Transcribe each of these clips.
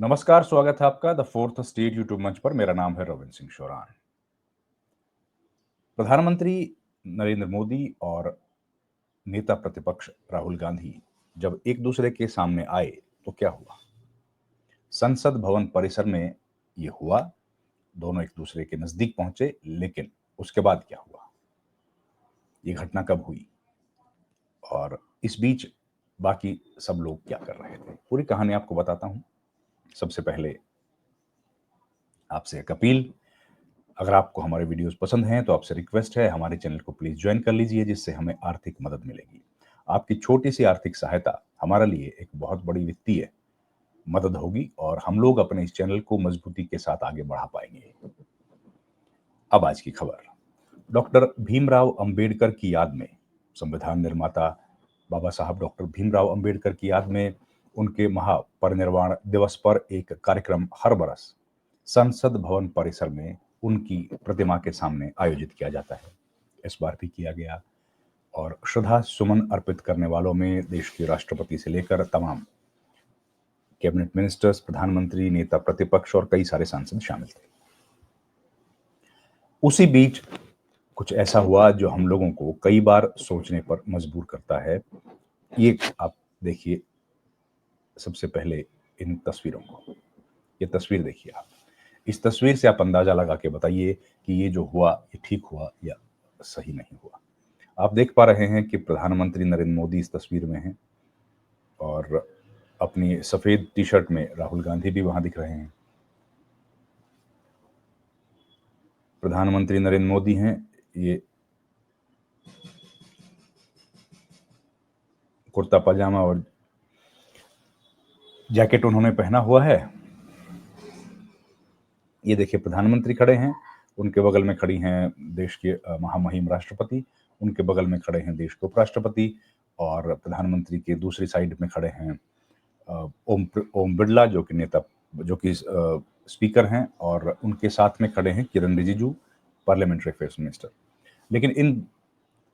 नमस्कार, स्वागत है आपका द फोर्थ स्टेट यूट्यूब मंच पर। मेरा नाम है रविंद्र सिंह शोरान। प्रधानमंत्री नरेंद्र मोदी और नेता प्रतिपक्ष राहुल गांधी जब एक दूसरे के सामने आए तो क्या हुआ? संसद भवन परिसर में ये हुआ। दोनों एक दूसरे के नजदीक पहुंचे, लेकिन उसके बाद क्या हुआ? ये घटना कब हुई और इस बीच बाकी सब लोग क्या कर रहे थे? पूरी कहानी आपको बताता हूं। सबसे पहले आपसे एक अपील, अगर आपको हमारे वीडियोस पसंद हैं तो आपसे रिक्वेस्ट है, हमारे चैनल को प्लीज ज्वाइन कर लीजिए, जिससे हमें आर्थिक मदद मिलेगी। आपकी छोटी सी आर्थिक सहायता हमारे लिए एक बहुत बड़ी वित्तीय मदद होगी और हम लोग अपने इस चैनल को मजबूती के साथ आगे बढ़ा पाएंगे। अब आज की खबर। डॉक्टर भीमराव अंबेडकर की याद में, संविधान निर्माता बाबा साहब डॉक्टर भीमराव अंबेडकर की याद में उनके महापरिनिर्वाण दिवस पर एक कार्यक्रम हर बरस संसद भवन परिसर में उनकी प्रतिमा के सामने आयोजित किया जाता है। इस बार भी किया गया और श्रद्धा सुमन अर्पित करने वालों में देश के राष्ट्रपति से लेकर तमाम कैबिनेट मिनिस्टर्स, प्रधानमंत्री, नेता प्रतिपक्ष और कई सारे सांसद शामिल थे। उसी बीच कुछ ऐसा हुआ जो हम लोगों को कई बार सोचने पर मजबूर करता है। ये आप देखिए, सबसे पहले इन तस्वीरों को, ये तस्वीर देखिए आप। इस तस्वीर से आप अंदाजा लगा के बताइए कि ये जो हुआ ये ठीक हुआ या सही नहीं हुआ। आप देख पा रहे हैं कि प्रधानमंत्री नरेंद्र मोदी इस तस्वीर में हैं और अपनी सफेद टी शर्ट में राहुल गांधी भी वहां दिख रहे हैं। प्रधानमंत्री नरेंद्र मोदी हैं, ये कुर्ता पजामा और जैकेट उन्होंने पहना हुआ है। ये देखिए प्रधानमंत्री खड़े हैं, उनके बगल में खड़ी हैं देश के महामहिम राष्ट्रपति, उनके बगल में खड़े हैं देश के उपराष्ट्रपति और प्रधानमंत्री के दूसरी साइड में खड़े हैं ओम बिरला, जो कि नेता, जो कि स्पीकर हैं, और उनके साथ में खड़े हैं किरण रिजिजू, पार्लियामेंट्री अफेयर्स मिनिस्टर। लेकिन इन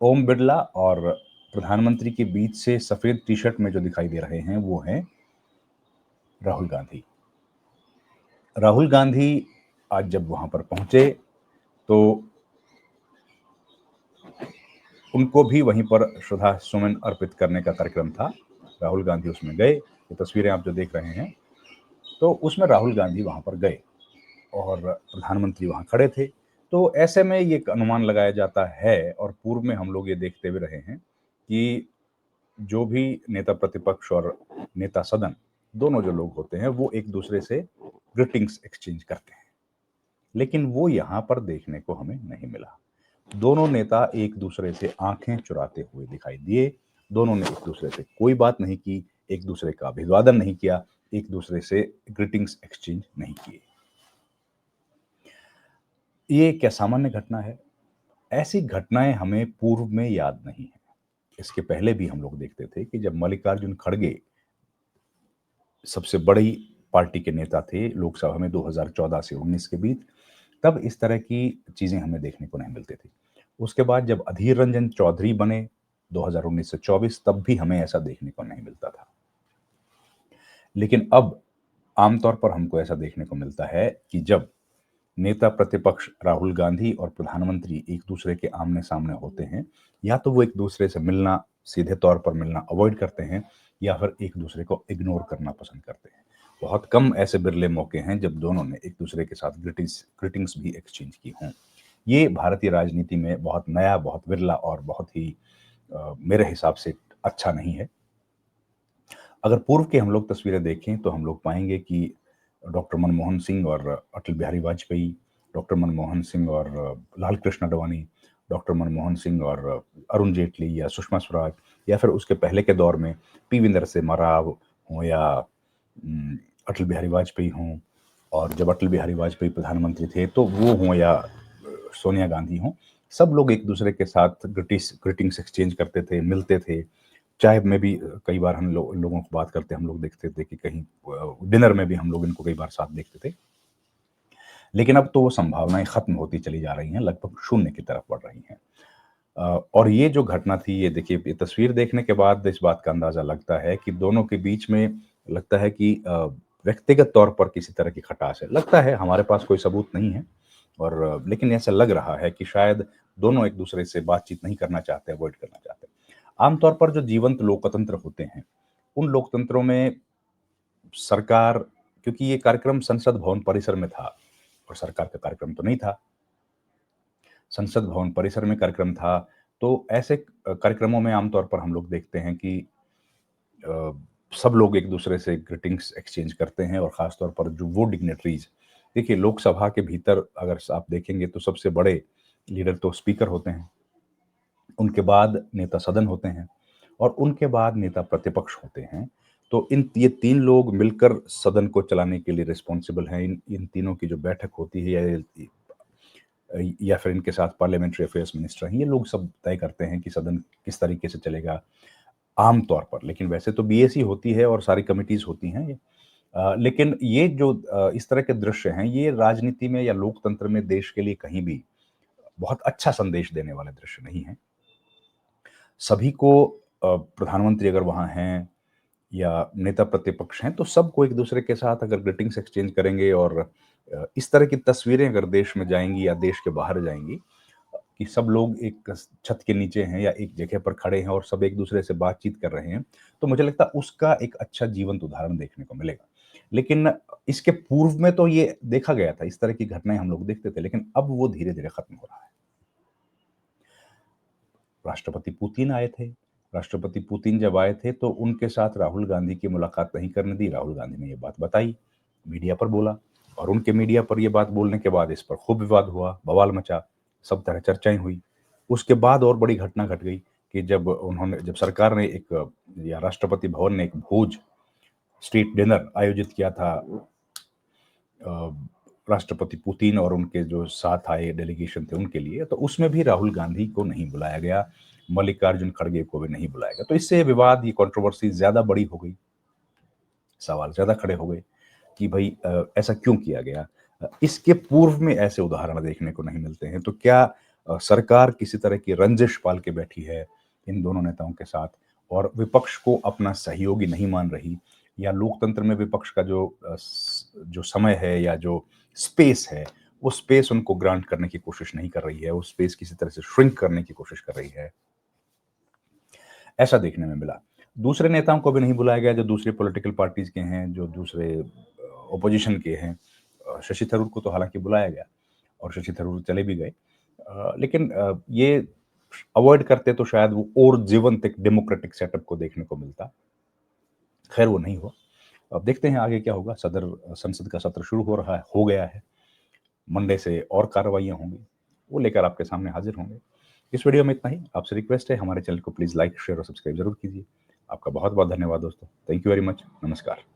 ओम बिरला और प्रधानमंत्री के बीच से सफेद टी शर्ट में जो दिखाई दे रहे हैं वो हैं राहुल गांधी। राहुल गांधी आज जब वहां पर पहुंचे तो उनको भी वहीं पर श्रद्धा सुमन अर्पित करने का कार्यक्रम था। राहुल गांधी उसमें गए। ये तस्वीरें आप जो देख रहे हैं, तो उसमें राहुल गांधी वहां पर गए और प्रधानमंत्री वहां खड़े थे। तो ऐसे में ये अनुमान लगाया जाता है और पूर्व में हम लोग ये देखते हुए रहे हैं कि जो भी नेता प्रतिपक्ष और नेता सदन, दोनों जो लोग होते हैं वो एक दूसरे से ग्रीटिंग्स एक्सचेंज करते हैं, लेकिन वो यहाँ पर देखने को हमें नहीं मिला। दोनों नेता एक दूसरे से आंखें चुराते हुए दिखाई दिए। दोनों ने एक दूसरे से कोई बात नहीं की, एक दूसरे का अभिवादन नहीं किया, एक दूसरे से ग्रीटिंग्स एक्सचेंज नहीं किए। ये क्या सामान्य घटना है? ऐसी घटनाएं हमें पूर्व में याद नहीं है। इसके पहले भी हम लोग देखते थे कि जब मल्लिकार्जुन खड़गे सबसे बड़ी पार्टी के नेता थे लोकसभा में 2014 से 19 के बीच, तब इस तरह की चीजें हमें देखने को नहीं मिलती थी। उसके बाद जब अधीर रंजन चौधरी बने 2019 से 24, तब भी हमें ऐसा देखने को नहीं मिलता था। लेकिन अब आमतौर पर हमको ऐसा देखने को मिलता है कि जब नेता प्रतिपक्ष राहुल गांधी और प्रधानमंत्री एक दूसरे के आमने सामने होते हैं, या तो वो एक दूसरे से मिलना, सीधे तौर पर मिलना अवॉइड करते हैं, या फिर एक दूसरे को इग्नोर करना पसंद करते हैं। बहुत कम ऐसे बिरले मौके हैं जब दोनों ने एक दूसरे के साथ ग्रीटिंग्स भी एक्सचेंज की हों। ये भारतीय राजनीति में बहुत नया, बहुत विरला और बहुत ही मेरे हिसाब से अच्छा नहीं है। अगर पूर्व के हम लोग तस्वीरें देखें तो हम लोग पाएंगे कि डॉक्टर मनमोहन सिंह और अटल बिहारी वाजपेयी, डॉक्टर मनमोहन सिंह और लाल कृष्ण आडवाणी, डॉक्टर मनमोहन सिंह और अरुण जेटली या सुषमा स्वराज, या फिर उसके पहले के दौर में पी.वी. नरसिम्हा राव हों या अटल बिहारी वाजपेयी हों, और जब अटल बिहारी वाजपेयी प्रधानमंत्री थे तो वो हों या सोनिया गांधी हों, सब लोग एक दूसरे के साथ ग्रीटिंग्स एक्सचेंज करते थे, मिलते थे। चाय में भी कई बार हम लोगों को बात करते हम लोग देखते थे कि कहीं डिनर में भी हम लोग इनको कई बार साथ देखते थे। लेकिन अब तो वो संभावनाएं खत्म होती चली जा रही हैं, लगभग शून्य की तरफ बढ़ रही हैं। और ये जो घटना थी, ये देखिए, ये तस्वीर देखने के बाद इस बात का अंदाजा लगता है कि दोनों के बीच में लगता है कि व्यक्तिगत तौर पर किसी तरह की खटास है। लगता है हमारे पास कोई सबूत नहीं है और लेकिन ऐसा लग रहा है कि शायद दोनों एक-दूसरे से बातचीत नहीं करना चाहते, अवॉइड करना चाहते हैं। आम तौर पर जो जीवंत लोकतंत्र होते हैं, उन लोकतंत्रों में सरकार क्योंकि ये कार्यक्रम संसद भवन परिसर में था और सरकार का कार्यक्रम तो नहीं था। संसद भवन परिसर में कार्यक्रम था, तो ऐसे कार्यक्रमों में आम तौर पर हम लोग देखते हैं कि अ, सब लोग एक-दूसरे से ग्रीटिंग्स एक्सचेंज करते हैं और ख़ास तौर पर जो वो डिग्निटरीज़ देखिए लोकसभा के भीतर अगर स आप देखेंगे तो सबसे बड़े लीडर तो स्पीकर होते हैं, उनके बाद नेता सदन होते हैं और उनके बाद नेता प्रतिपक्ष होते हैं। तो इन ये 3 लोग मिलकर सदन को चलाने के लिए रिस्पॉन्सिबल हैं। इन इन तीनों की जो बैठक होती है या फिर इनके साथ पार्लियामेंट्री अफेयर्स मिनिस्टर हैं, ये लोग सब तय करते हैं कि सदन किस तरीके से चलेगा आम तौर पर। लेकिन वैसे तो बीएसी होती है और सारी कमिटीज़ होती हैं ये। लेकिन ये जो इस तरह के दृश्य हैं, ये राजनीति में या लोकतंत्र में देश के लिए कहीं भी बहुत अच्छा संदेश देने वाले दृश्य नहीं हैं। सभी को प्रधानमंत्री अगर वहाँ हैं या नेता प्रतिपक्ष हैं, तो सबको एक-दूसरे के साथ अगर ग्रीटिंग्स एक्सचेंज करेंगे और इस तरह की तस्वीरें अगर देश में जाएँगी या देश के बाहर जाएँगी कि सब लोग एक छत के नीचे हैं या एक जगह पर खड़े हैं और सब एक-दूसरे से बातचीत कर रहे हैं, तो मुझे लगता है उसका एक अच्छा जीवंत उदाहरण देखने को मिलेगा। लेकिन इसके पूर्व में तो ये देखा गया था, इस तरह की घटनाएँ हम लोग देखते थे, लेकिन अब वो धीरे-धीरे खत्म हो रहा है। राष्ट्रपति पुतिन आए थे। राष्ट्रपति पुतिन जब आए थे तो उनके साथ राहुल गांधी की मुलाकात नहीं करने दी। राहुल गांधी ने ये बात बताई, मीडिया पर बोला और उनके मीडिया पर ये बात बोलने के बाद इस पर खूब विवाद हुआ, बवाल मचा, सब तरह चर्चाएँ हुई। उसके बाद और बड़ी घटना घट गई कि जब सरकार ने एक या राष्ट्रपति भवन ने एक भोज स्ट्रीट डिनर आयोजित किया था अ, राष्ट्रपति पुतिन और उनके जो साथ आए डेलीगेशन थे उनके लिए, तो उसमें भी राहुल गांधी को नहीं बुलाया गया, मल्लिकार्जुन खड़गे को भी नहीं बुलाया गया। तो इससे विवाद, ये कंट्रोवर्सी ज़्यादा बड़ी हो गई, सवाल ज़्यादा खड़े हो गए कि भई ऐसा क्यों किया गया? इसके पूर्व में ऐसे उदाहरण देखने को नहीं मिलते हैं। तो क्या सरकार किसी तरह की रंजिश पाल के बैठी है इन दोनों नेताओं के साथ और विपक्ष को अपना सहयोगी नहीं मान रही या लोकतंत्र में विपक्ष का जो समय है या जो स्पेस है, वो स्पेस उनको ग्रांट करने की कोशिश नहीं कर रही है, वो स्पेस किसी तरह से श्रिंक करने की कोशिश कर रही है, ऐसा देखने में मिला। दूसरे नेताओं को भी नहीं बुलाया गया जो दूसरी पॉलिटिकल पार्टीज़ के हैं, जो दूसरे ऑपोजिशन के हैं। शशि थरूर को तो हालाँकि बुलाया गया और शशि थरूर चले भी गए। लेकिन ये अवॉइड करते तो शायद वो और जीवंत एक डेमोक्रेटिक सेटअप को देखने को मिलता। खैर वो नहीं हुआ। अब देखते हैं आगे क्या होगा। संसद का सत्र शुरू हो गया है। मंडे से और कार्रवाइयाँ होंगी। वो लेकर आपके सामने हाज़िर होंगे। इस वीडियो में इतना ही। आपसे रिक्वेस्ट है हमारे चैनल को प्लीज़ लाइक, शेयर और सब्सक्राइब ज़रूर कीजिए। आपका बहुत-बहुत धन्यवाद दोस्तों। Thank you very much. नमस्कार।